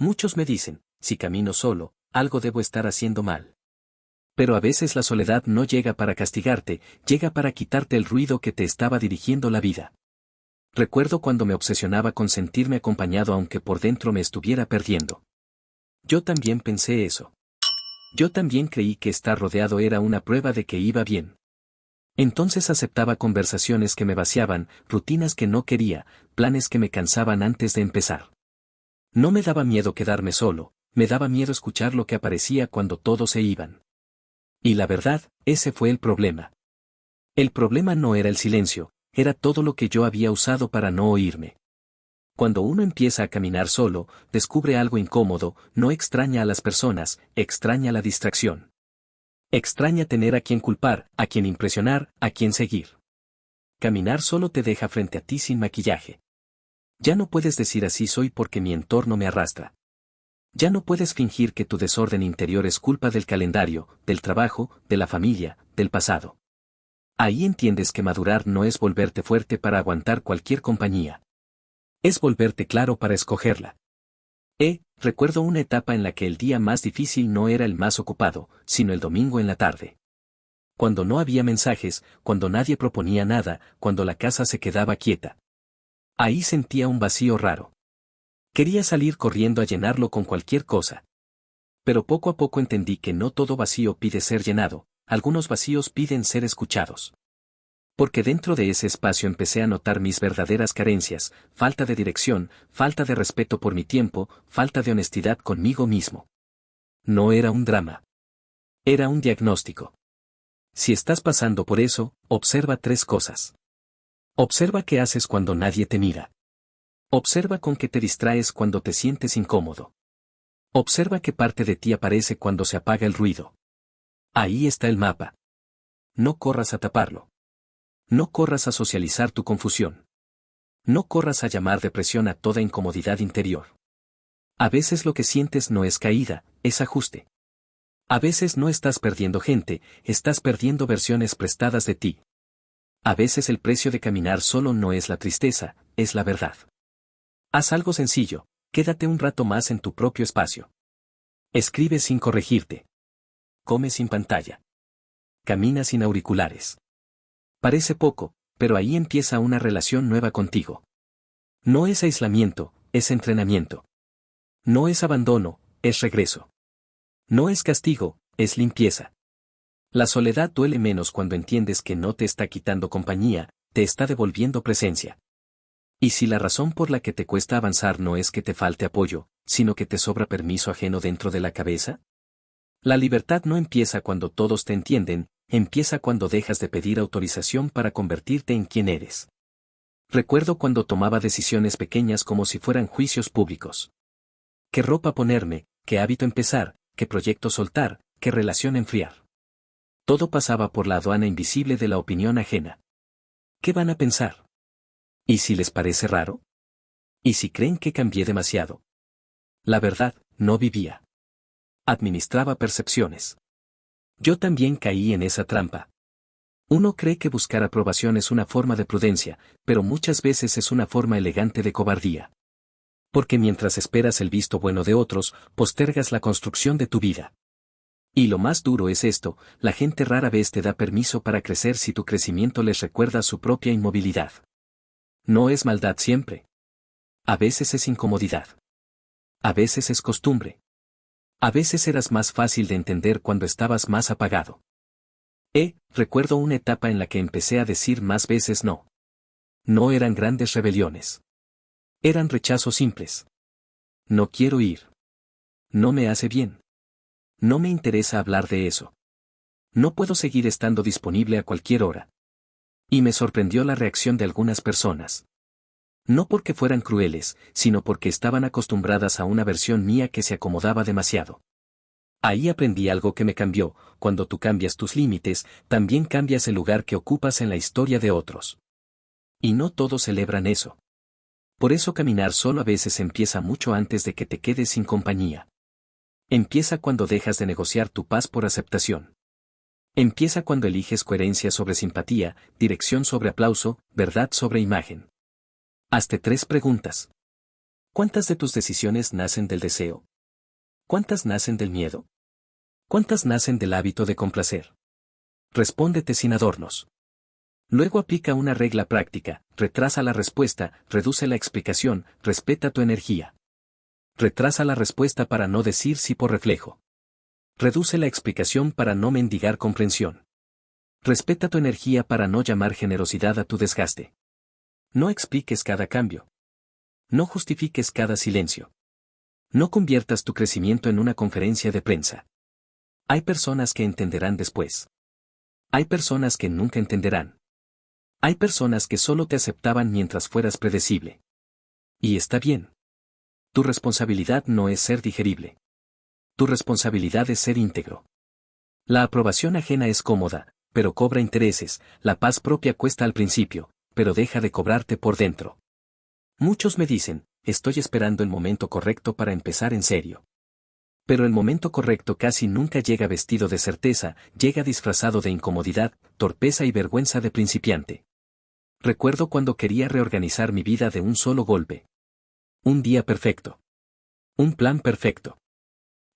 Muchos me dicen, si camino solo, algo debo estar haciendo mal. Pero a veces la soledad no llega para castigarte, llega para quitarte el ruido que te estaba dirigiendo la vida. Recuerdo cuando me obsesionaba con sentirme acompañado aunque por dentro me estuviera perdiendo. Yo también pensé eso. Yo también creí que estar rodeado era una prueba de que iba bien. Entonces aceptaba conversaciones que me vaciaban, rutinas que no quería, planes que me cansaban antes de empezar. No me daba miedo quedarme solo, me daba miedo escuchar lo que aparecía cuando todos se iban. Y la verdad, ese fue el problema. El problema no era el silencio, era todo lo que yo había usado para no oírme. Cuando uno empieza a caminar solo, descubre algo incómodo, no extraña a las personas, extraña la distracción. Extraña tener a quien culpar, a quien impresionar, a quien seguir. Caminar solo te deja frente a ti sin maquillaje. Ya no puedes decir así soy porque mi entorno me arrastra. Ya no puedes fingir que tu desorden interior es culpa del calendario, del trabajo, de la familia, del pasado. Ahí entiendes que madurar no es volverte fuerte para aguantar cualquier compañía. Es volverte claro para escogerla. Recuerdo una etapa en la que el día más difícil no era el más ocupado, sino el domingo en la tarde. Cuando no había mensajes, cuando nadie proponía nada, cuando la casa se quedaba quieta. Ahí sentía un vacío raro. Quería salir corriendo a llenarlo con cualquier cosa. Pero poco a poco entendí que no todo vacío pide ser llenado, algunos vacíos piden ser escuchados. Porque dentro de ese espacio empecé a notar mis verdaderas carencias, falta de dirección, falta de respeto por mi tiempo, falta de honestidad conmigo mismo. No era un drama. Era un diagnóstico. Si estás pasando por eso, observa 3 cosas. Observa qué haces cuando nadie te mira. Observa con qué te distraes cuando te sientes incómodo. Observa qué parte de ti aparece cuando se apaga el ruido. Ahí está el mapa. No corras a taparlo. No corras a socializar tu confusión. No corras a llamar depresión a toda incomodidad interior. A veces lo que sientes no es caída, es ajuste. A veces no estás perdiendo gente, estás perdiendo versiones prestadas de ti. A veces el precio de caminar solo no es la tristeza, es la verdad. Haz algo sencillo, quédate un rato más en tu propio espacio. Escribe sin corregirte. Come sin pantalla. Camina sin auriculares. Parece poco, pero ahí empieza una relación nueva contigo. No es aislamiento, es entrenamiento. No es abandono, es regreso. No es castigo, es limpieza. La soledad duele menos cuando entiendes que no te está quitando compañía, te está devolviendo presencia. Y si la razón por la que te cuesta avanzar no es que te falte apoyo, sino que te sobra permiso ajeno dentro de la cabeza. La libertad no empieza cuando todos te entienden, empieza cuando dejas de pedir autorización para convertirte en quien eres. Recuerdo cuando tomaba decisiones pequeñas como si fueran juicios públicos. ¿Qué ropa ponerme? ¿Qué hábito empezar? ¿Qué proyecto soltar? ¿Qué relación enfriar? Todo pasaba por la aduana invisible de la opinión ajena. ¿Qué van a pensar? ¿Y si les parece raro? ¿Y si creen que cambié demasiado? La verdad, no vivía. Administraba percepciones. Yo también caí en esa trampa. Uno cree que buscar aprobación es una forma de prudencia, pero muchas veces es una forma elegante de cobardía. Porque mientras esperas el visto bueno de otros, postergas la construcción de tu vida. Y lo más duro es esto, la gente rara vez te da permiso para crecer si tu crecimiento les recuerda su propia inmovilidad. No es maldad siempre. A veces es incomodidad. A veces es costumbre. A veces eras más fácil de entender cuando estabas más apagado. Recuerdo una etapa en la que empecé a decir más veces no. No eran grandes rebeliones. Eran rechazos simples. No quiero ir. No me hace bien. No me interesa hablar de eso. No puedo seguir estando disponible a cualquier hora. Y me sorprendió la reacción de algunas personas. No porque fueran crueles, sino porque estaban acostumbradas a una versión mía que se acomodaba demasiado. Ahí aprendí algo que me cambió: cuando tú cambias tus límites, también cambias el lugar que ocupas en la historia de otros. Y no todos celebran eso. Por eso caminar solo a veces empieza mucho antes de que te quedes sin compañía. Empieza cuando dejas de negociar tu paz por aceptación. Empieza cuando eliges coherencia sobre simpatía, dirección sobre aplauso, verdad sobre imagen. Hazte 3 preguntas. ¿Cuántas de tus decisiones nacen del deseo? ¿Cuántas nacen del miedo? ¿Cuántas nacen del hábito de complacer? Respóndete sin adornos. Luego aplica una regla práctica: retrasa la respuesta, reduce la explicación, respeta tu energía. Retrasa la respuesta para no decir sí por reflejo. Reduce la explicación para no mendigar comprensión. Respeta tu energía para no llamar generosidad a tu desgaste. No expliques cada cambio. No justifiques cada silencio. No conviertas tu crecimiento en una conferencia de prensa. Hay personas que entenderán después. Hay personas que nunca entenderán. Hay personas que solo te aceptaban mientras fueras predecible. Y está bien. Tu responsabilidad no es ser digerible. Tu responsabilidad es ser íntegro. La aprobación ajena es cómoda, pero cobra intereses. La paz propia cuesta al principio, pero deja de cobrarte por dentro. Muchos me dicen: estoy esperando el momento correcto para empezar en serio. Pero el momento correcto casi nunca llega vestido de certeza, llega disfrazado de incomodidad, torpeza y vergüenza de principiante. Recuerdo cuando quería reorganizar mi vida de un solo golpe. Un día perfecto. Un plan perfecto.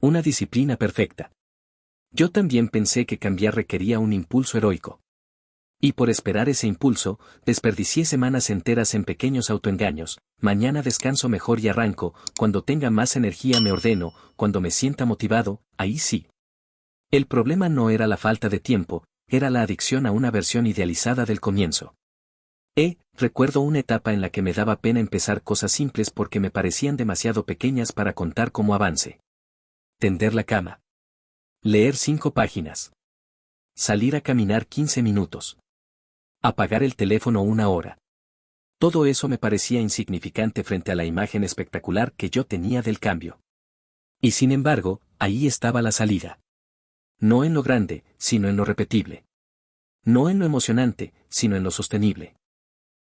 Una disciplina perfecta. Yo también pensé que cambiar requería un impulso heroico. Y por esperar ese impulso, desperdicié semanas enteras en pequeños autoengaños: mañana descanso mejor y arranco, cuando tenga más energía me ordeno, cuando me sienta motivado, ahí sí. El problema no era la falta de tiempo, era la adicción a una versión idealizada del comienzo. Recuerdo una etapa en la que me daba pena empezar cosas simples porque me parecían demasiado pequeñas para contar como avance. Tender la cama. Leer 5 páginas. Salir a caminar 15 minutos. Apagar el teléfono 1 hora. Todo eso me parecía insignificante frente a la imagen espectacular que yo tenía del cambio. Y sin embargo, ahí estaba la salida. No en lo grande, sino en lo repetible. No en lo emocionante, sino en lo sostenible.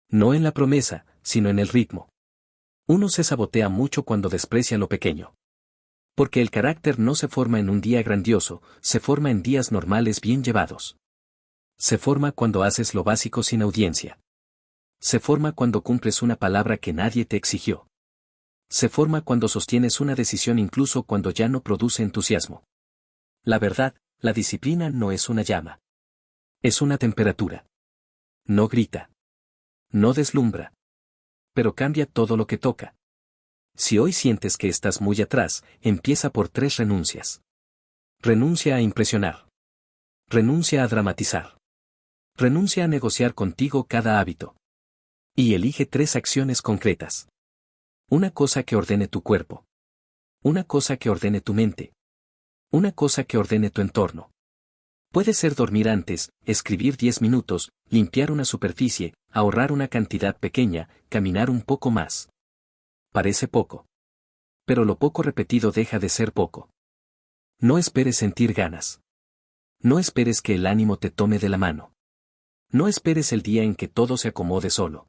No en la promesa, sino en el ritmo. Uno se sabotea mucho cuando desprecia lo pequeño. Porque el carácter no se forma en un día grandioso, se forma en días normales bien llevados. Se forma cuando haces lo básico sin audiencia. Se forma cuando cumples una palabra que nadie te exigió. Se forma cuando sostienes una decisión incluso cuando ya no produce entusiasmo. La verdad, la disciplina no es una llama. Es una temperatura. No grita. No deslumbra. Pero cambia todo lo que toca. Si hoy sientes que estás muy atrás, empieza por 3 renuncias. Renuncia a impresionar. Renuncia a dramatizar. Renuncia a negociar contigo cada hábito. Y elige 3 acciones concretas. Una cosa que ordene tu cuerpo. Una cosa que ordene tu mente. Una cosa que ordene tu entorno. Puede ser dormir antes, escribir 10 minutos, limpiar una superficie, ahorrar una cantidad pequeña, caminar un poco más. Parece poco. Pero lo poco repetido deja de ser poco. No esperes sentir ganas. No esperes que el ánimo te tome de la mano. No esperes el día en que todo se acomode solo.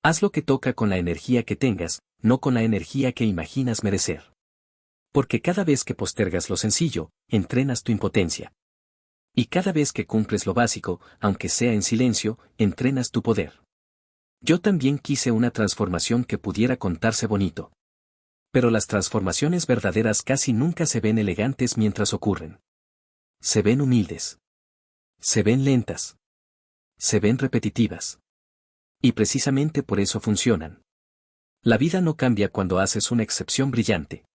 Haz lo que toca con la energía que tengas, no con la energía que imaginas merecer. Porque cada vez que postergas lo sencillo, entrenas tu impotencia. Y cada vez que cumples lo básico, aunque sea en silencio, entrenas tu poder. Yo también quise una transformación que pudiera contarse bonito. Pero las transformaciones verdaderas casi nunca se ven elegantes mientras ocurren. Se ven humildes. Se ven lentas. Se ven repetitivas. Y precisamente por eso funcionan. La vida no cambia cuando haces una excepción brillante.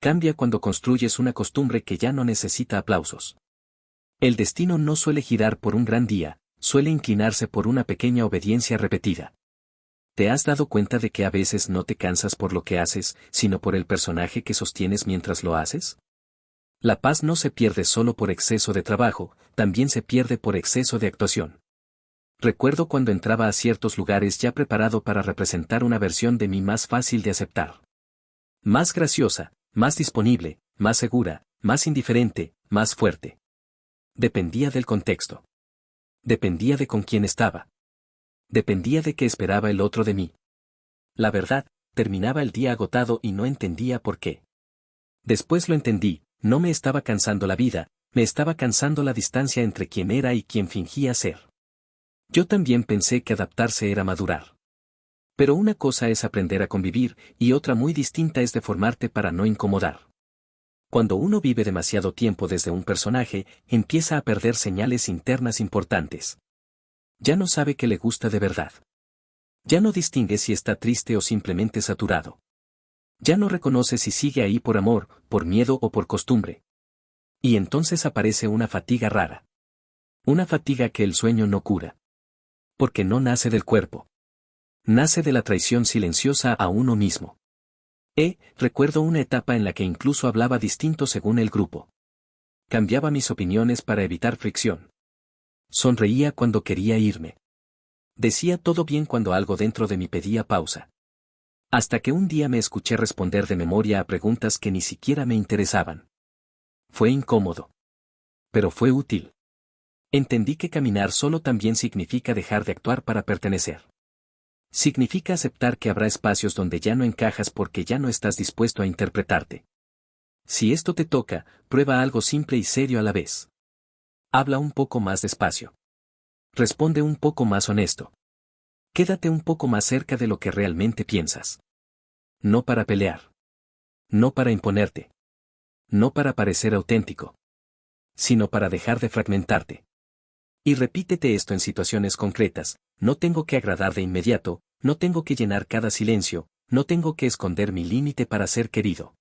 Cambia cuando construyes una costumbre que ya no necesita aplausos. El destino no suele girar por un gran día, suele inclinarse por una pequeña obediencia repetida. ¿Te has dado cuenta de que a veces no te cansas por lo que haces, sino por el personaje que sostienes mientras lo haces? La paz no se pierde solo por exceso de trabajo, también se pierde por exceso de actuación. Recuerdo cuando entraba a ciertos lugares ya preparado para representar una versión de mí más fácil de aceptar. Más graciosa, más disponible, más segura, más indiferente, más fuerte. Dependía del contexto. Dependía de con quién estaba. Dependía de qué esperaba el otro de mí. La verdad, terminaba el día agotado y no entendía por qué. Después lo entendí, no me estaba cansando la vida, me estaba cansando la distancia entre quien era y quien fingía ser. Yo también pensé que adaptarse era madurar. Pero una cosa es aprender a convivir, y otra muy distinta es deformarte para no incomodar. Cuando uno vive demasiado tiempo desde un personaje, empieza a perder señales internas importantes. Ya no sabe qué le gusta de verdad. Ya no distingue si está triste o simplemente saturado. Ya no reconoce si sigue ahí por amor, por miedo o por costumbre. Y entonces aparece una fatiga rara. Una fatiga que el sueño no cura. Porque no nace del cuerpo. Nace de la traición silenciosa a uno mismo. Recuerdo una etapa en la que incluso hablaba distinto según el grupo. Cambiaba mis opiniones para evitar fricción. Sonreía cuando quería irme. Decía todo bien cuando algo dentro de mí pedía pausa. Hasta que un día me escuché responder de memoria a preguntas que ni siquiera me interesaban. Fue incómodo. Pero fue útil. Entendí que caminar solo también significa dejar de actuar para pertenecer. Significa aceptar que habrá espacios donde ya no encajas porque ya no estás dispuesto a interpretarte. Si esto te toca, prueba algo simple y serio a la vez. Habla un poco más despacio. Responde un poco más honesto. Quédate un poco más cerca de lo que realmente piensas. No para pelear. No para imponerte. No para parecer auténtico. Sino para dejar de fragmentarte. Y repítete esto en situaciones concretas: no tengo que agradar de inmediato, no tengo que llenar cada silencio, no tengo que esconder mi límite para ser querido.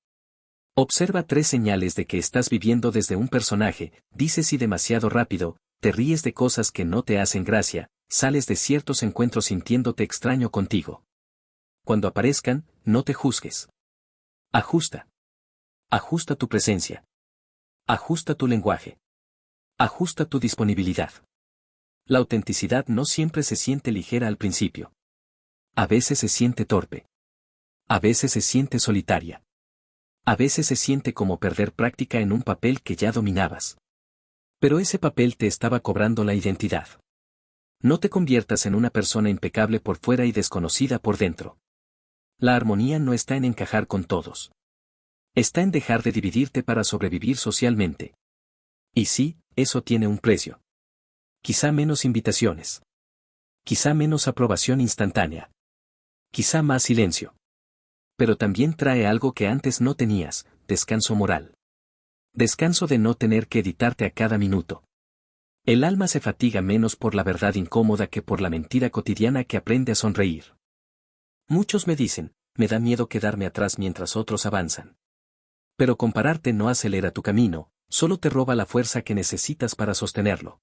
Observa 3 señales de que estás viviendo desde un personaje: dices y demasiado rápido, te ríes de cosas que no te hacen gracia, sales de ciertos encuentros sintiéndote extraño contigo. Cuando aparezcan, no te juzgues. Ajusta. Ajusta tu presencia. Ajusta tu lenguaje. Ajusta tu disponibilidad. La autenticidad no siempre se siente ligera al principio. A veces se siente torpe. A veces se siente solitaria. A veces se siente como perder práctica en un papel que ya dominabas. Pero ese papel te estaba cobrando la identidad. No te conviertas en una persona impecable por fuera y desconocida por dentro. La armonía no está en encajar con todos. Está en dejar de dividirte para sobrevivir socialmente. Y sí, eso tiene un precio. Quizá menos invitaciones. Quizá menos aprobación instantánea. Quizá más silencio. Pero también trae algo que antes no tenías: descanso moral. Descanso de no tener que editarte a cada minuto. El alma se fatiga menos por la verdad incómoda que por la mentira cotidiana que aprende a sonreír. Muchos me dicen: me da miedo quedarme atrás mientras otros avanzan. Pero compararte no acelera tu camino, solo te roba la fuerza que necesitas para sostenerlo.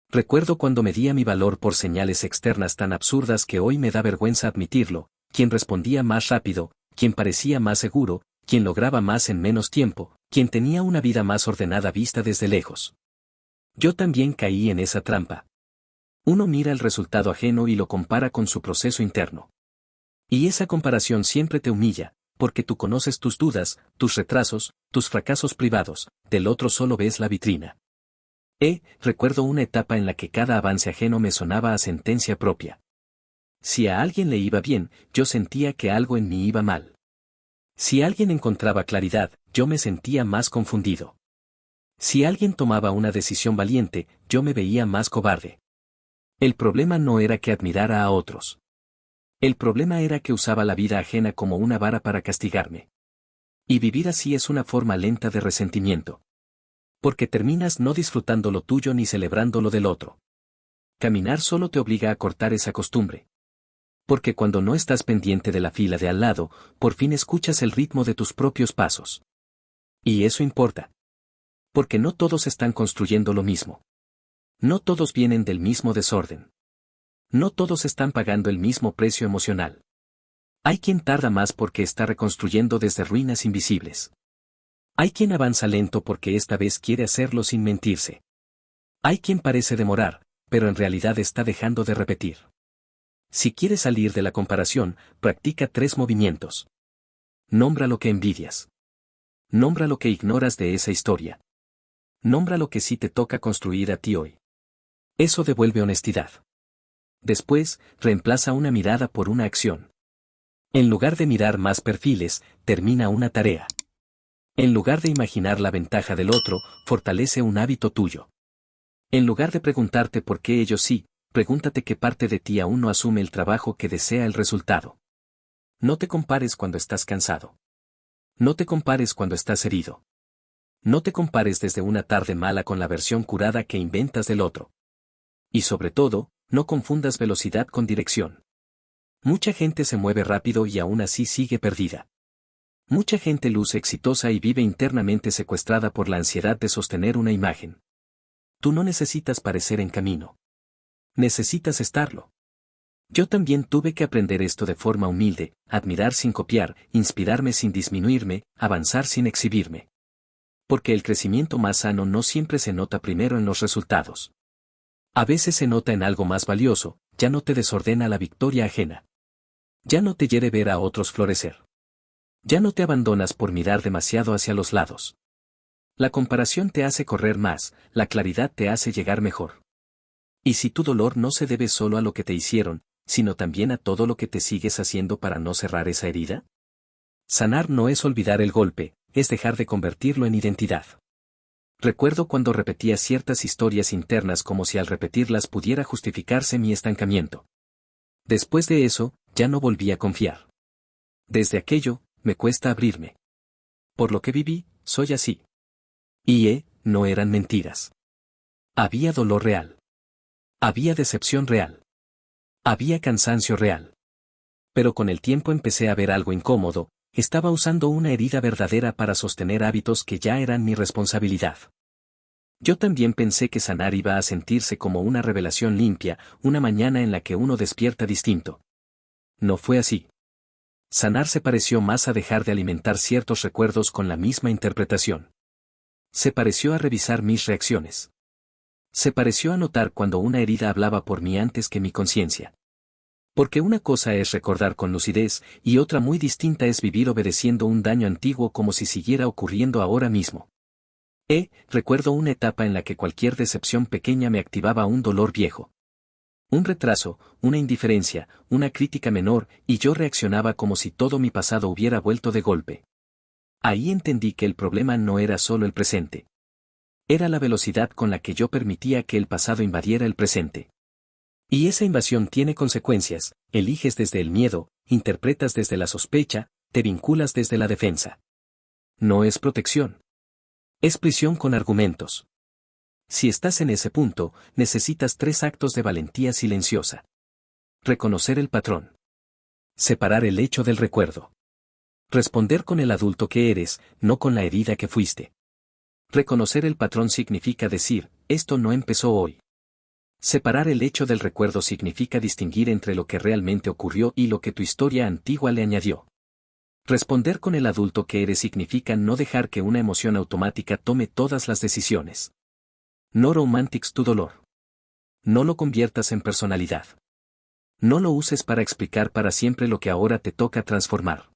Recuerdo cuando medía mi valor por señales externas tan absurdas que hoy me da vergüenza admitirlo: quien respondía más rápido, quien parecía más seguro, quien lograba más en menos tiempo, quien tenía una vida más ordenada vista desde lejos. Yo también caí en esa trampa. Uno mira el resultado ajeno y lo compara con su proceso interno. Y esa comparación siempre te humilla, porque tú conoces tus dudas, tus retrasos, tus fracasos privados, del otro solo ves la vitrina. Recuerdo una etapa en la que cada avance ajeno me sonaba a sentencia propia. Si a alguien le iba bien, yo sentía que algo en mí iba mal. Si alguien encontraba claridad, yo me sentía más confundido. Si alguien tomaba una decisión valiente, yo me veía más cobarde. El problema no era que admirara a otros. El problema era que usaba la vida ajena como una vara para castigarme. Y vivir así es una forma lenta de resentimiento. Porque terminas no disfrutando lo tuyo ni celebrando lo del otro. Caminar solo te obliga a cortar esa costumbre. Porque cuando no estás pendiente de la fila de al lado, por fin escuchas el ritmo de tus propios pasos. Y eso importa. Porque no todos están construyendo lo mismo. No todos vienen del mismo desorden. No todos están pagando el mismo precio emocional. Hay quien tarda más porque está reconstruyendo desde ruinas invisibles. Hay quien avanza lento porque esta vez quiere hacerlo sin mentirse. Hay quien parece demorar, pero en realidad está dejando de repetir. Si quieres salir de la comparación, practica 3 movimientos. Nombra lo que envidias. Nombra lo que ignoras de esa historia. Nombra lo que sí te toca construir a ti hoy. Eso devuelve honestidad. Después, reemplaza una mirada por una acción. En lugar de mirar más perfiles, termina una tarea. En lugar de imaginar la ventaja del otro, fortalece un hábito tuyo. En lugar de preguntarte por qué ellos sí, pregúntate qué parte de ti aún no asume el trabajo que desea el resultado. No te compares cuando estás cansado. No te compares cuando estás herido. No te compares desde una tarde mala con la versión curada que inventas del otro. Y sobre todo, no confundas velocidad con dirección. Mucha gente se mueve rápido y aún así sigue perdida. Mucha gente luce exitosa y vive internamente secuestrada por la ansiedad de sostener una imagen. Tú no necesitas parecer en camino. Necesitas estarlo. Yo también tuve que aprender esto de forma humilde, admirar sin copiar, inspirarme sin disminuirme, avanzar sin exhibirme. Porque el crecimiento más sano no siempre se nota primero en los resultados. A veces se nota en algo más valioso, ya no te desordena la victoria ajena. Ya no te hiere ver a otros florecer. Ya no te abandonas por mirar demasiado hacia los lados. La comparación te hace correr más, la claridad te hace llegar mejor. Y si tu dolor no se debe solo a lo que te hicieron, sino también a todo lo que te sigues haciendo para no cerrar esa herida. Sanar no es olvidar el golpe, es dejar de convertirlo en identidad. Recuerdo cuando repetía ciertas historias internas como si al repetirlas pudiera justificarse mi estancamiento. Después de eso, ya no volví a confiar. Desde aquello, me cuesta abrirme. Por lo que viví, soy así. Y no eran mentiras. Había dolor real. Había decepción real. Había cansancio real. Pero con el tiempo empecé a ver algo incómodo, estaba usando una herida verdadera para sostener hábitos que ya eran mi responsabilidad. Yo también pensé que sanar iba a sentirse como una revelación limpia, una mañana en la que uno despierta distinto. No fue así. Sanar se pareció más a dejar de alimentar ciertos recuerdos con la misma interpretación. Se pareció a revisar mis reacciones. Se pareció a notar cuando una herida hablaba por mí antes que mi conciencia. Porque una cosa es recordar con lucidez, y otra muy distinta es vivir obedeciendo un daño antiguo como si siguiera ocurriendo ahora mismo. Recuerdo una etapa en la que cualquier decepción pequeña me activaba un dolor viejo. Un retraso, una indiferencia, una crítica menor, y yo reaccionaba como si todo mi pasado hubiera vuelto de golpe. Ahí entendí que el problema no era solo el presente. Era la velocidad con la que yo permitía que el pasado invadiera el presente. Y esa invasión tiene consecuencias, eliges desde el miedo, interpretas desde la sospecha, te vinculas desde la defensa. No es protección. Es prisión con argumentos. Si estás en ese punto, necesitas 3 actos de valentía silenciosa. Reconocer el patrón. Separar el hecho del recuerdo. Responder con el adulto que eres, no con la herida que fuiste. Reconocer el patrón significa decir, esto no empezó hoy. Separar el hecho del recuerdo significa distinguir entre lo que realmente ocurrió y lo que tu historia antigua le añadió. Responder con el adulto que eres significa no dejar que una emoción automática tome todas las decisiones. No romantics tu dolor. No lo conviertas en personalidad. No lo uses para explicar para siempre lo que ahora te toca transformar.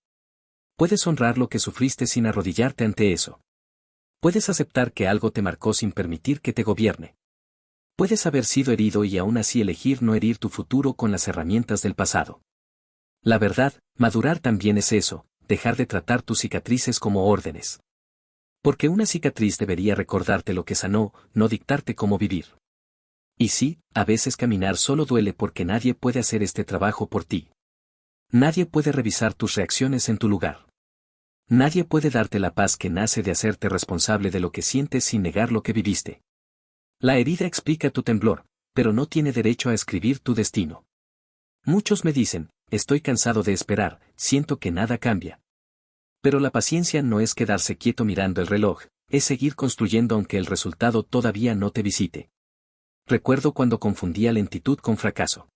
Puedes honrar lo que sufriste sin arrodillarte ante eso. Puedes aceptar que algo te marcó sin permitir que te gobierne. Puedes haber sido herido y aún así elegir no herir tu futuro con las herramientas del pasado. La verdad, madurar también es eso, dejar de tratar tus cicatrices como órdenes. Porque una cicatriz debería recordarte lo que sanó, no dictarte cómo vivir. Y sí, a veces caminar solo duele porque nadie puede hacer este trabajo por ti. Nadie puede revisar tus reacciones en tu lugar. Nadie puede darte la paz que nace de hacerte responsable de lo que sientes sin negar lo que viviste. La herida explica tu temblor, pero no tiene derecho a escribir tu destino. Muchos me dicen, estoy cansado de esperar, siento que nada cambia. Pero la paciencia no es quedarse quieto mirando el reloj, es seguir construyendo aunque el resultado todavía no te visite. Recuerdo cuando confundía lentitud con fracaso.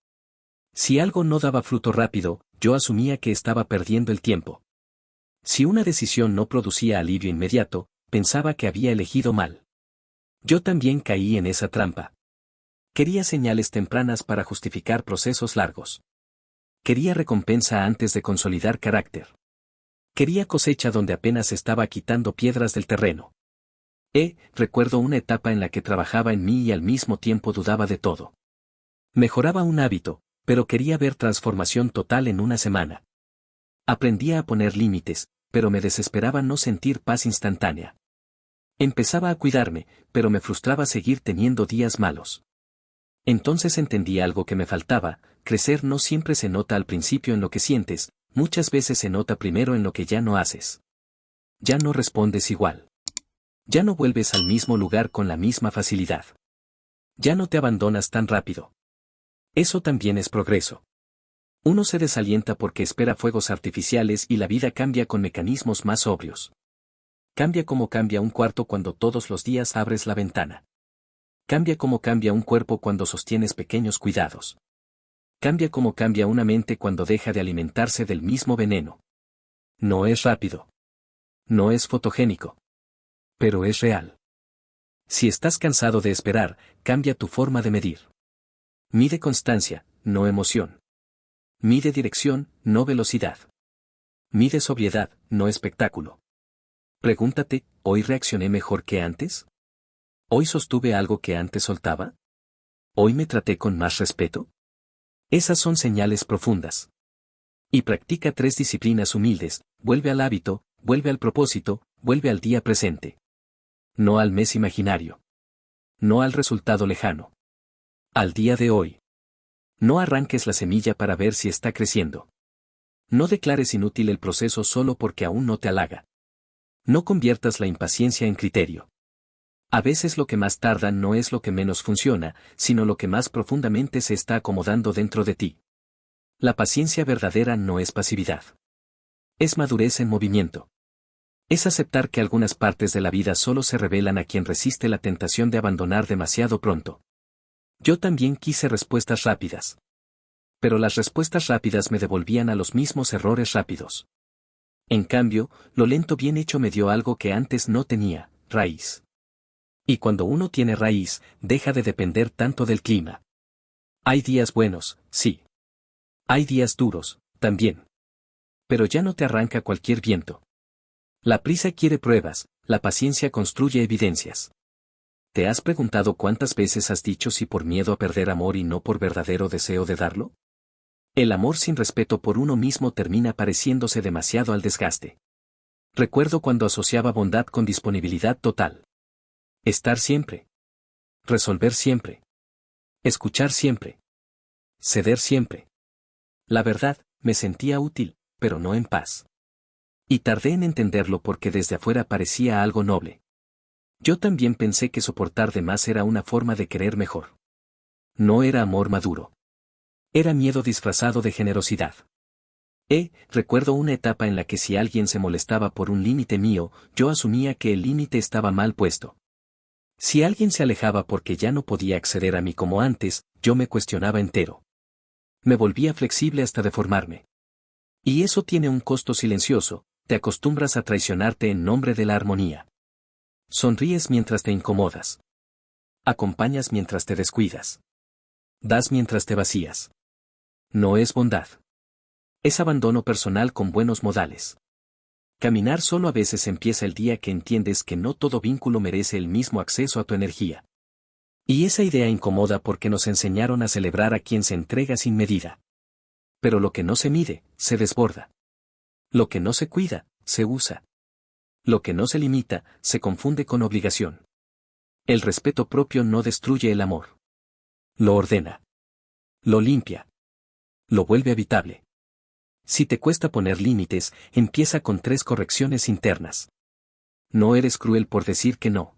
Si algo no daba fruto rápido, yo asumía que estaba perdiendo el tiempo. Si una decisión no producía alivio inmediato, pensaba que había elegido mal. Yo también caí en esa trampa. Quería señales tempranas para justificar procesos largos. Quería recompensa antes de consolidar carácter. Quería cosecha donde apenas estaba quitando piedras del terreno. Recuerdo una etapa en la que trabajaba en mí y al mismo tiempo dudaba de todo. Mejoraba un hábito, pero quería ver transformación total en una semana. Aprendía a poner límites, pero me desesperaba no sentir paz instantánea. Empezaba a cuidarme, pero me frustraba seguir teniendo días malos. Entonces entendí algo que me faltaba: crecer no siempre se nota al principio en lo que sientes, muchas veces se nota primero en lo que ya no haces. Ya no respondes igual. Ya no vuelves al mismo lugar con la misma facilidad. Ya no te abandonas tan rápido. Eso también es progreso. Uno se desalienta porque espera fuegos artificiales y la vida cambia con mecanismos más sobrios. Cambia como cambia un cuarto cuando todos los días abres la ventana. Cambia como cambia un cuerpo cuando sostienes pequeños cuidados. Cambia como cambia una mente cuando deja de alimentarse del mismo veneno. No es rápido. No es fotogénico. Pero es real. Si estás cansado de esperar, cambia tu forma de medir. Mide constancia, no emoción. Mide dirección, no velocidad. Mide sobriedad, no espectáculo. Pregúntate: ¿hoy reaccioné mejor que antes? ¿Hoy sostuve algo que antes soltaba? ¿Hoy me traté con más respeto? Esas son señales profundas. Y practica 3 disciplinas humildes: vuelve al hábito, vuelve al propósito, vuelve al día presente. No al mes imaginario. No al resultado lejano. Al día de hoy. No arranques la semilla para ver si está creciendo. No declares inútil el proceso solo porque aún no te halaga. No conviertas la impaciencia en criterio. A veces lo que más tarda no es lo que menos funciona, sino lo que más profundamente se está acomodando dentro de ti. La paciencia verdadera no es pasividad. Es madurez en movimiento. Es aceptar que algunas partes de la vida solo se revelan a quien resiste la tentación de abandonar demasiado pronto. Yo también quise respuestas rápidas. Pero las respuestas rápidas me devolvían a los mismos errores rápidos. En cambio, lo lento bien hecho me dio algo que antes no tenía: raíz. Y cuando uno tiene raíz, deja de depender tanto del clima. Hay días buenos, sí. Hay días duros, también. Pero ya no te arranca cualquier viento. La prisa quiere pruebas, la paciencia construye evidencias. ¿Te has preguntado cuántas veces has dicho sí por miedo a perder amor y no por verdadero deseo de darlo? El amor sin respeto por uno mismo termina pareciéndose demasiado al desgaste. Recuerdo cuando asociaba bondad con disponibilidad total. Estar siempre. Resolver siempre. Escuchar siempre. Ceder siempre. La verdad, me sentía útil, pero no en paz. Y tardé en entenderlo porque desde afuera parecía algo noble. Yo también pensé que soportar de más era una forma de querer mejor. No era amor maduro. Era miedo disfrazado de generosidad. Recuerdo una etapa en la que si alguien se molestaba por un límite mío, yo asumía que el límite estaba mal puesto. Si alguien se alejaba porque ya no podía acceder a mí como antes, yo me cuestionaba entero. Me volvía flexible hasta deformarme. Y eso tiene un costo silencioso: te acostumbras a traicionarte en nombre de la armonía. Sonríes mientras te incomodas. Acompañas mientras te descuidas. Das mientras te vacías. No es bondad. Es abandono personal con buenos modales. Caminar solo a veces empieza el día que entiendes que no todo vínculo merece el mismo acceso a tu energía. Y esa idea incomoda porque nos enseñaron a celebrar a quien se entrega sin medida. Pero lo que no se mide, se desborda. Lo que no se cuida, se usa. Lo que no se limita, se confunde con obligación. El respeto propio no destruye el amor. Lo ordena. Lo limpia. Lo vuelve habitable. Si te cuesta poner límites, empieza con 3 correcciones internas. No eres cruel por decir que no.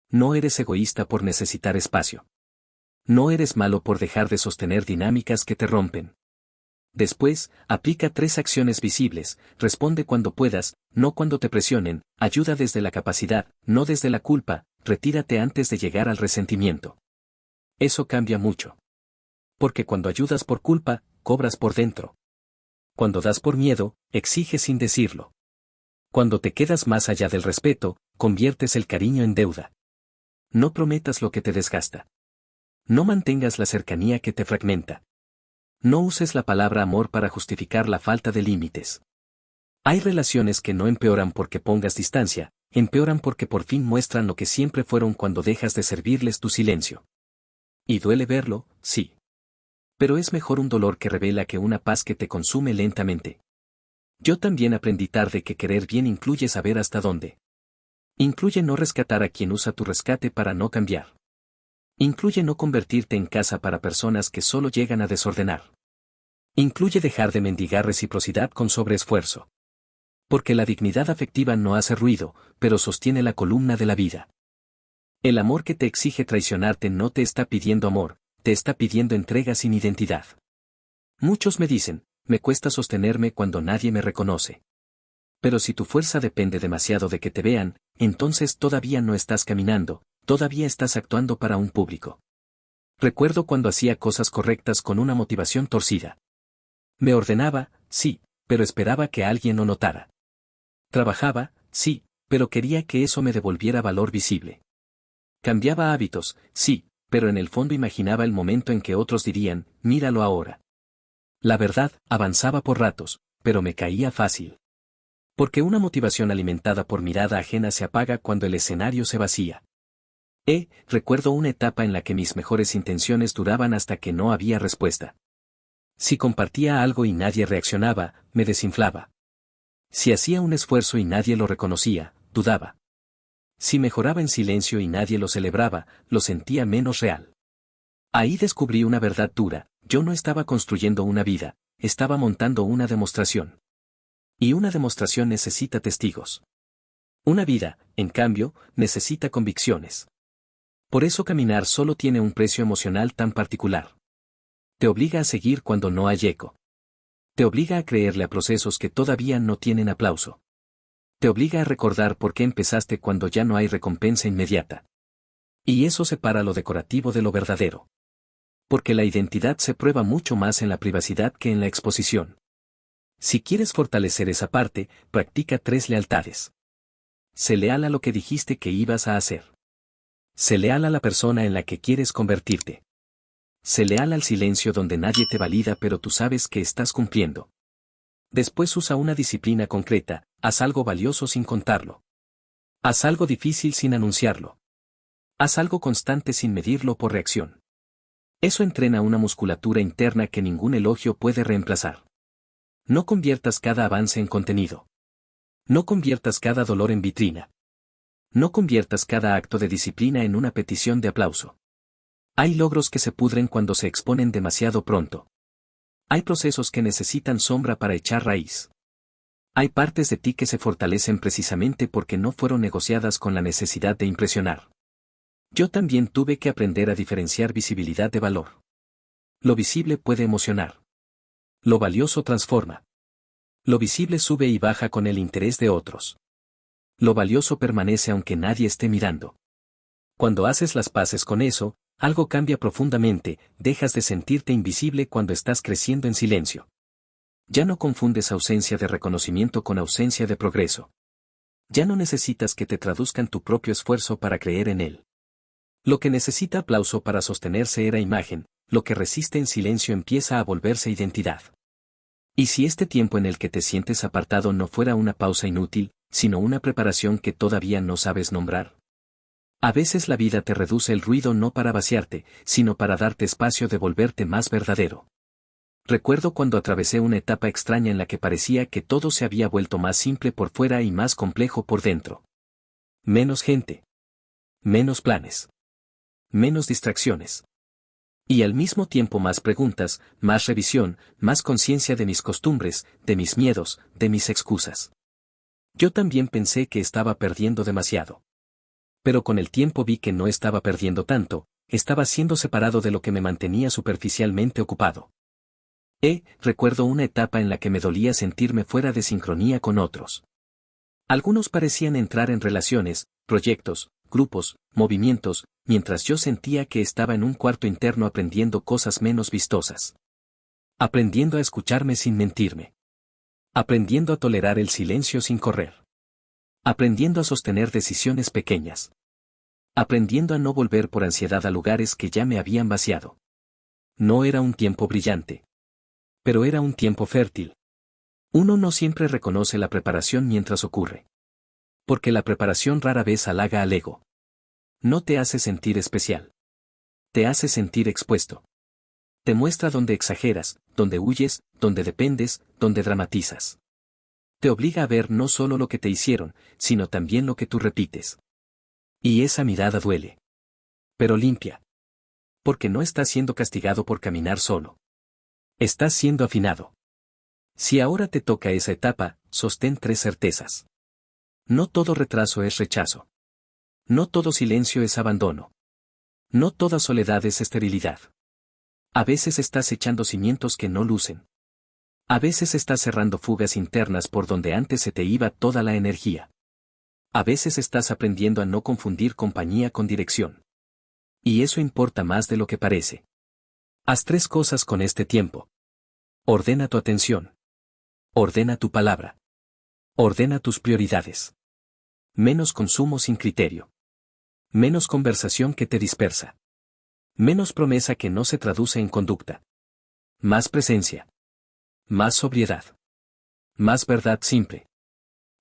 No eres egoísta por necesitar espacio. No eres malo por dejar de sostener dinámicas que te rompen. Después, aplica 3 acciones visibles: responde cuando puedas, no cuando te presionen; ayuda desde la capacidad, no desde la culpa; retírate antes de llegar al resentimiento. Eso cambia mucho. Porque cuando ayudas por culpa, cobras por dentro. Cuando das por miedo, exiges sin decirlo. Cuando te quedas más allá del respeto, conviertes el cariño en deuda. No prometas lo que te desgasta. No mantengas la cercanía que te fragmenta. No uses la palabra amor para justificar la falta de límites. Hay relaciones que no empeoran porque pongas distancia, empeoran porque por fin muestran lo que siempre fueron cuando dejas de servirles tu silencio. Y duele verlo, sí. Pero es mejor un dolor que revela que una paz que te consume lentamente. Yo también aprendí tarde que querer bien incluye saber hasta dónde. Incluye no rescatar a quien usa tu rescate para no cambiar. Incluye no convertirte en casa para personas que solo llegan a desordenar. Incluye dejar de mendigar reciprocidad con sobreesfuerzo. Porque la dignidad afectiva no hace ruido, pero sostiene la columna de la vida. El amor que te exige traicionarte no te está pidiendo amor, te está pidiendo entrega sin identidad. Muchos me dicen, me cuesta sostenerme cuando nadie me reconoce. Pero si tu fuerza depende demasiado de que te vean, entonces todavía no estás caminando, todavía estás actuando para un público. Recuerdo cuando hacía cosas correctas con una motivación torcida. Me ordenaba, sí, pero esperaba que alguien lo notara. Trabajaba, sí, pero quería que eso me devolviera valor visible. Cambiaba hábitos, sí, pero en el fondo imaginaba el momento en que otros dirían, míralo ahora. La verdad, avanzaba por ratos, pero me caía fácil. Porque una motivación alimentada por mirada ajena se apaga cuando el escenario se vacía. Recuerdo una etapa en la que mis mejores intenciones duraban hasta que no había respuesta. Si compartía algo y nadie reaccionaba, me desinflaba. Si hacía un esfuerzo y nadie lo reconocía, dudaba. Si mejoraba en silencio y nadie lo celebraba, lo sentía menos real. Ahí descubrí una verdad dura, yo no estaba construyendo una vida, estaba montando una demostración. Y una demostración necesita testigos. Una vida, en cambio, necesita convicciones. Por eso caminar solo tiene un precio emocional tan particular. Te obliga a seguir cuando no hay eco. Te obliga a creerle a procesos que todavía no tienen aplauso. Te obliga a recordar por qué empezaste cuando ya no hay recompensa inmediata. Y eso separa lo decorativo de lo verdadero. Porque la identidad se prueba mucho más en la privacidad que en la exposición. Si quieres fortalecer esa parte, practica 3 lealtades. Sé leal a lo que dijiste que ibas a hacer. Sé leal a la persona en la que quieres convertirte. Sé leal al silencio donde nadie te valida pero tú sabes que estás cumpliendo. Después usa una disciplina concreta, haz algo valioso sin contarlo. Haz algo difícil sin anunciarlo. Haz algo constante sin medirlo por reacción. Eso entrena una musculatura interna que ningún elogio puede reemplazar. No conviertas cada avance en contenido. No conviertas cada dolor en vitrina. No conviertas cada acto de disciplina en una petición de aplauso. Hay logros que se pudren cuando se exponen demasiado pronto. Hay procesos que necesitan sombra para echar raíz. Hay partes de ti que se fortalecen precisamente porque no fueron negociadas con la necesidad de impresionar. Yo también tuve que aprender a diferenciar visibilidad de valor. Lo visible puede emocionar. Lo valioso transforma. Lo visible sube y baja con el interés de otros. Lo valioso permanece aunque nadie esté mirando. Cuando haces las paces con eso, algo cambia profundamente, dejas de sentirte invisible cuando estás creciendo en silencio. Ya no confundes ausencia de reconocimiento con ausencia de progreso. Ya no necesitas que te traduzcan tu propio esfuerzo para creer en él. Lo que necesita aplauso para sostenerse era imagen, lo que resiste en silencio empieza a volverse identidad. Y si este tiempo en el que te sientes apartado no fuera una pausa inútil, sino una preparación que todavía no sabes nombrar. A veces la vida te reduce el ruido no para vaciarte, sino para darte espacio de volverte más verdadero. Recuerdo cuando atravesé una etapa extraña en la que parecía que todo se había vuelto más simple por fuera y más complejo por dentro. Menos gente. Menos planes. Menos distracciones. Y al mismo tiempo más preguntas, más revisión, más conciencia de mis costumbres, de mis miedos, de mis excusas. Yo también pensé que estaba perdiendo demasiado. Pero con el tiempo vi que no estaba perdiendo tanto, estaba siendo separado de lo que me mantenía superficialmente ocupado. Recuerdo una etapa en la que me dolía sentirme fuera de sincronía con otros. Algunos parecían entrar en relaciones, proyectos, grupos, movimientos, mientras yo sentía que estaba en un cuarto interno aprendiendo cosas menos vistosas. Aprendiendo a escucharme sin mentirme. Aprendiendo a tolerar el silencio sin correr. Aprendiendo a sostener decisiones pequeñas. Aprendiendo a no volver por ansiedad a lugares que ya me habían vaciado. No era un tiempo brillante. Pero era un tiempo fértil. Uno no siempre reconoce la preparación mientras ocurre. Porque la preparación rara vez halaga al ego. No te hace sentir especial. Te hace sentir expuesto. Te muestra donde exageras, donde huyes, donde dependes, donde dramatizas. Te obliga a ver no solo lo que te hicieron, sino también lo que tú repites. Y esa mirada duele. Pero limpia. Porque no estás siendo castigado por caminar solo. Estás siendo afinado. Si ahora te toca esa etapa, sostén 3 certezas. No todo retraso es rechazo. No todo silencio es abandono. No toda soledad es esterilidad. A veces estás echando cimientos que no lucen. A veces estás cerrando fugas internas por donde antes se te iba toda la energía. A veces estás aprendiendo a no confundir compañía con dirección. Y eso importa más de lo que parece. Haz 3 cosas con este tiempo. Ordena tu atención. Ordena tu palabra. Ordena tus prioridades. Menos consumo sin criterio. Menos conversación que te dispersa. Menos promesa que no se traduce en conducta. Más presencia. Más sobriedad. Más verdad simple.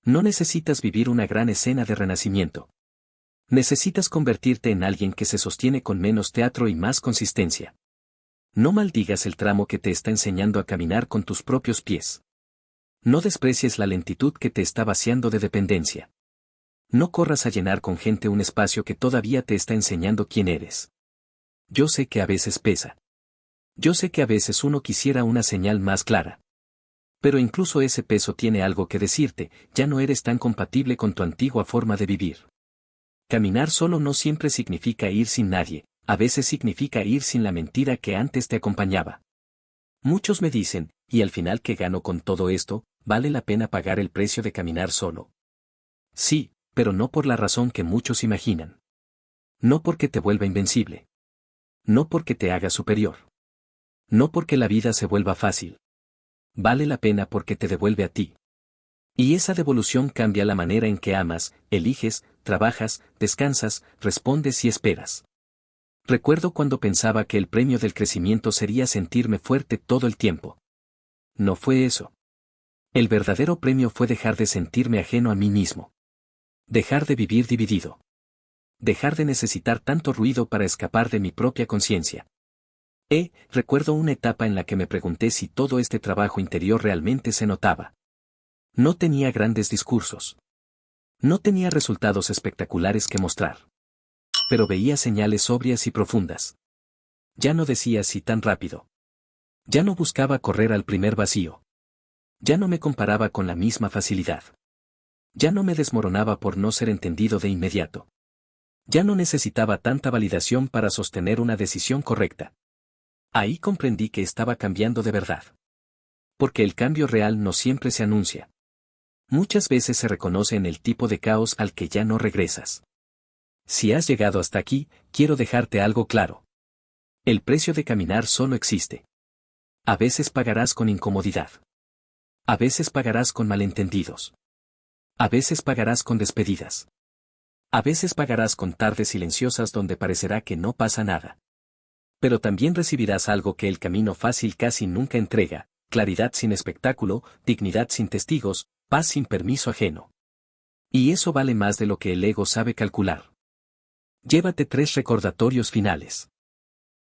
No necesitas vivir una gran escena de renacimiento. Necesitas convertirte en alguien que se sostiene con menos teatro y más consistencia. No maldigas el tramo que te está enseñando a caminar con tus propios pies. No desprecies la lentitud que te está vaciando de dependencia. No corras a llenar con gente un espacio que todavía te está enseñando quién eres. Yo sé que a veces pesa. Yo sé que a veces uno quisiera una señal más clara. Pero incluso ese peso tiene algo que decirte, ya no eres tan compatible con tu antigua forma de vivir. Caminar solo no siempre significa ir sin nadie, a veces significa ir sin la mentira que antes te acompañaba. Muchos me dicen, ¿y al final qué gano con todo esto? ¿Vale la pena pagar el precio de caminar solo? Sí, pero no por la razón que muchos imaginan. No porque te vuelva invencible. No porque te haga superior. No porque la vida se vuelva fácil. Vale la pena porque te devuelve a ti. Y esa devolución cambia la manera en que amas, eliges, trabajas, descansas, respondes y esperas. Recuerdo cuando pensaba que el premio del crecimiento sería sentirme fuerte todo el tiempo. No fue eso. El verdadero premio fue dejar de sentirme ajeno a mí mismo. Dejar de vivir dividido. Dejar de necesitar tanto ruido para escapar de mi propia conciencia. Recuerdo una etapa en la que me pregunté si todo este trabajo interior realmente se notaba. No tenía grandes discursos. No tenía resultados espectaculares que mostrar. Pero veía señales sobrias y profundas. Ya no decía sí tan rápido. Ya no buscaba correr al primer vacío. Ya no me comparaba con la misma facilidad. Ya no me desmoronaba por no ser entendido de inmediato. Ya no necesitaba tanta validación para sostener una decisión correcta. Ahí comprendí que estaba cambiando de verdad. Porque el cambio real no siempre se anuncia. Muchas veces se reconoce en el tipo de caos al que ya no regresas. Si has llegado hasta aquí, quiero dejarte algo claro. El precio de caminar solo existe. A veces pagarás con incomodidad. A veces pagarás con malentendidos. A veces pagarás con despedidas. A veces pagarás con tardes silenciosas donde parecerá que no pasa nada. Pero también recibirás algo que el camino fácil casi nunca entrega: claridad sin espectáculo, dignidad sin testigos, paz sin permiso ajeno. Y eso vale más de lo que el ego sabe calcular. Llévate 3 recordatorios finales.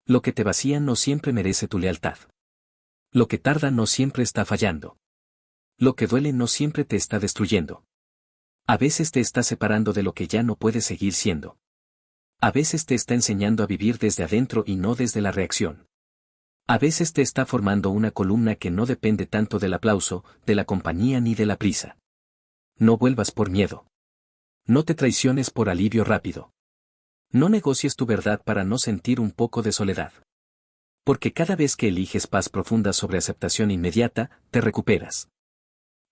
Lo que te vacía no siempre merece tu lealtad. Lo que tarda no siempre está fallando. Lo que duele no siempre te está destruyendo. A veces te está separando de lo que ya no puedes seguir siendo. A veces te está enseñando a vivir desde adentro y no desde la reacción. A veces te está formando una columna que no depende tanto del aplauso, de la compañía ni de la prisa. No vuelvas por miedo. No te traiciones por alivio rápido. No negocies tu verdad para no sentir un poco de soledad. Porque cada vez que eliges paz profunda sobre aceptación inmediata, te recuperas.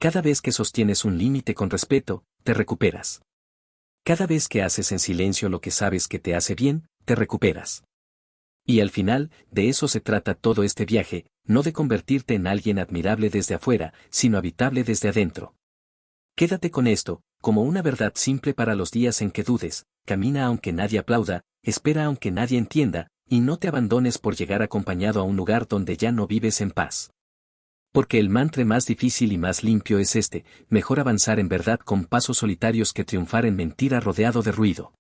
Cada vez que sostienes un límite con respeto, te recuperas. Cada vez que haces en silencio lo que sabes que te hace bien, te recuperas. Y al final, de eso se trata todo este viaje, no de convertirte en alguien admirable desde afuera, sino habitable desde adentro. Quédate con esto, como una verdad simple para los días en que dudes: camina aunque nadie aplauda, espera aunque nadie entienda, y no te abandones por llegar acompañado a un lugar donde ya no vives en paz. Porque el mantra más difícil y más limpio es este: mejor avanzar en verdad con pasos solitarios que triunfar en mentira rodeado de ruido.